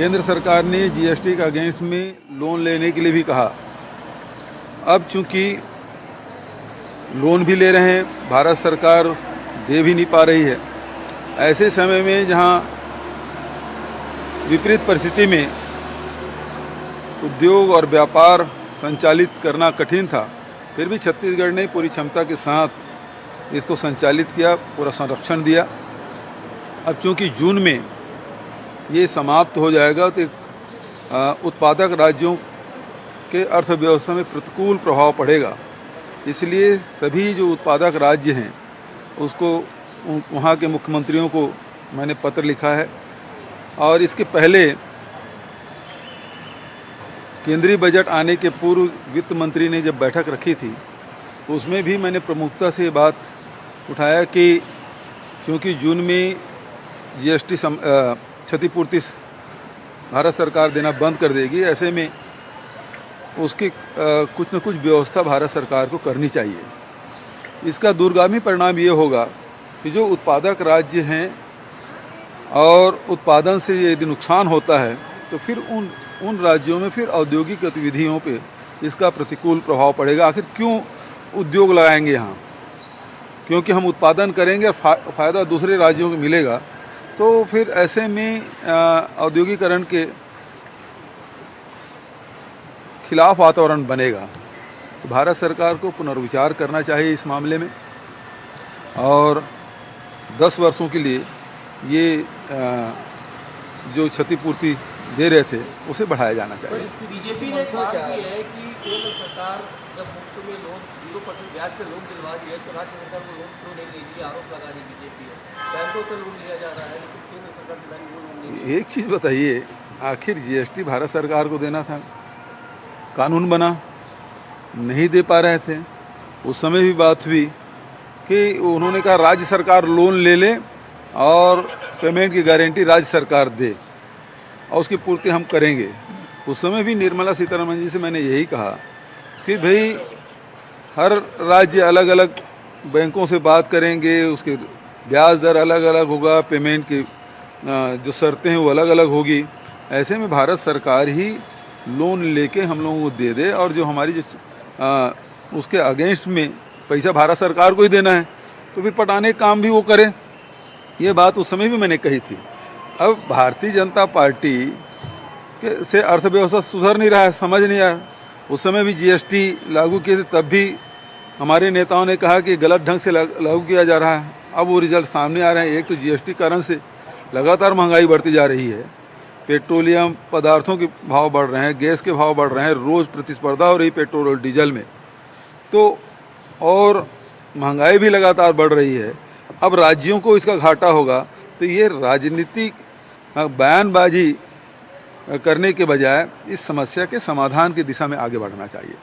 केंद्र सरकार ने जीएसटी के अगेंस्ट में लोन लेने के लिए भी कहा। अब चूंकि लोन भी ले रहे हैं, भारत सरकार दे भी नहीं पा रही है, ऐसे समय में जहां विपरीत परिस्थिति में उद्योग और व्यापार संचालित करना कठिन था, फिर भी छत्तीसगढ़ ने पूरी क्षमता के साथ इसको संचालित किया, पूरा संरक्षण दिया। अब चूंकि जून में ये समाप्त हो जाएगा तो उत्पादक राज्यों के अर्थव्यवस्था में प्रतिकूल प्रभाव पड़ेगा। इसलिए सभी जो उत्पादक राज्य हैं उसको वहाँ के मुख्यमंत्रियों को मैंने पत्र लिखा है। और इसके पहले केंद्रीय बजट आने के पूर्व वित्त मंत्री ने जब बैठक रखी थी उसमें भी मैंने प्रमुखता से ये बात उठाया कि क्योंकि जून में जीएसटी क्षतिपूर्ति भारत सरकार देना बंद कर देगी, ऐसे में उसकी कुछ न कुछ व्यवस्था भारत सरकार को करनी चाहिए। इसका दूरगामी परिणाम ये होगा कि जो उत्पादक राज्य हैं और उत्पादन से यदि नुकसान होता है तो फिर उन राज्यों में फिर औद्योगिक गतिविधियों पे इसका प्रतिकूल प्रभाव पड़ेगा। आखिर क्यों उद्योग लगाएंगे यहाँ? क्योंकि हम उत्पादन करेंगे और फ़ायदा दूसरे राज्यों को मिलेगा, तो फिर ऐसे में औद्योगिकरण के खिलाफ वातावरण बनेगा। तो भारत सरकार को पुनर्विचार करना चाहिए इस मामले में और 10 वर्षों के लिए ये जो क्षतिपूर्ति दे रहे थे उसे बढ़ाया जाना चाहिए। बीजेपी ने कहा है कि केंद्र सरकार जब मुफ्त में लोन 0% ब्याज पे लोन दिलवा रही है तो राज्य सरकार को लोन क्यों नहीं दे रही? आरोप लगा रही बीजेपी है, बैंकों से लोन लिया जा रहा है लेकिन केंद्र सरकार दिलाई वो लोन नहीं। एक चीज़ बताइए, आखिर जीएसटी भारत सरकार को देना था, कानून बना, नहीं दे पा रहे थे। उस समय भी बात हुई कि उन्होंने कहा राज्य सरकार लोन ले ले और पेमेंट की गारंटी राज्य सरकार दे और उसकी पूर्ति हम करेंगे। उस समय भी निर्मला सीतारमण जी से मैंने यही कहा कि भाई हर राज्य अलग अलग बैंकों से बात करेंगे, उसके ब्याज दर अलग अलग होगा, पेमेंट की जो शर्तें हैं वो अलग अलग होगी। ऐसे में भारत सरकार ही लोन लेके हम लोगों को दे दे और जो हमारी जो उसके अगेंस्ट में पैसा भारत सरकार को ही देना है तो फिर पटाने का काम भी वो करे। ये बात उस समय भी मैंने कही थी। अब भारतीय जनता पार्टी से अर्थव्यवस्था सुधर नहीं रहा है, समझ नहीं आया। उस समय भी जीएसटी लागू किए थे, तब भी हमारे नेताओं ने कहा कि गलत ढंग से लागू किया जा रहा है। अब वो रिजल्ट सामने आ रहे हैं। एक तो जीएसटी कारण से लगातार महंगाई बढ़ती जा रही है, पेट्रोलियम पदार्थों के भाव बढ़ रहे हैं, गैस के भाव बढ़ रहे हैं, रोज़ प्रतिस्पर्धा हो रही पेट्रोल और डीजल में, तो और महंगाई भी लगातार बढ़ रही है। अब राज्यों को इसका घाटा होगा, तो ये राजनीतिक बयानबाजी करने के बजाय इस समस्या के समाधान की दिशा में आगे बढ़ना चाहिए।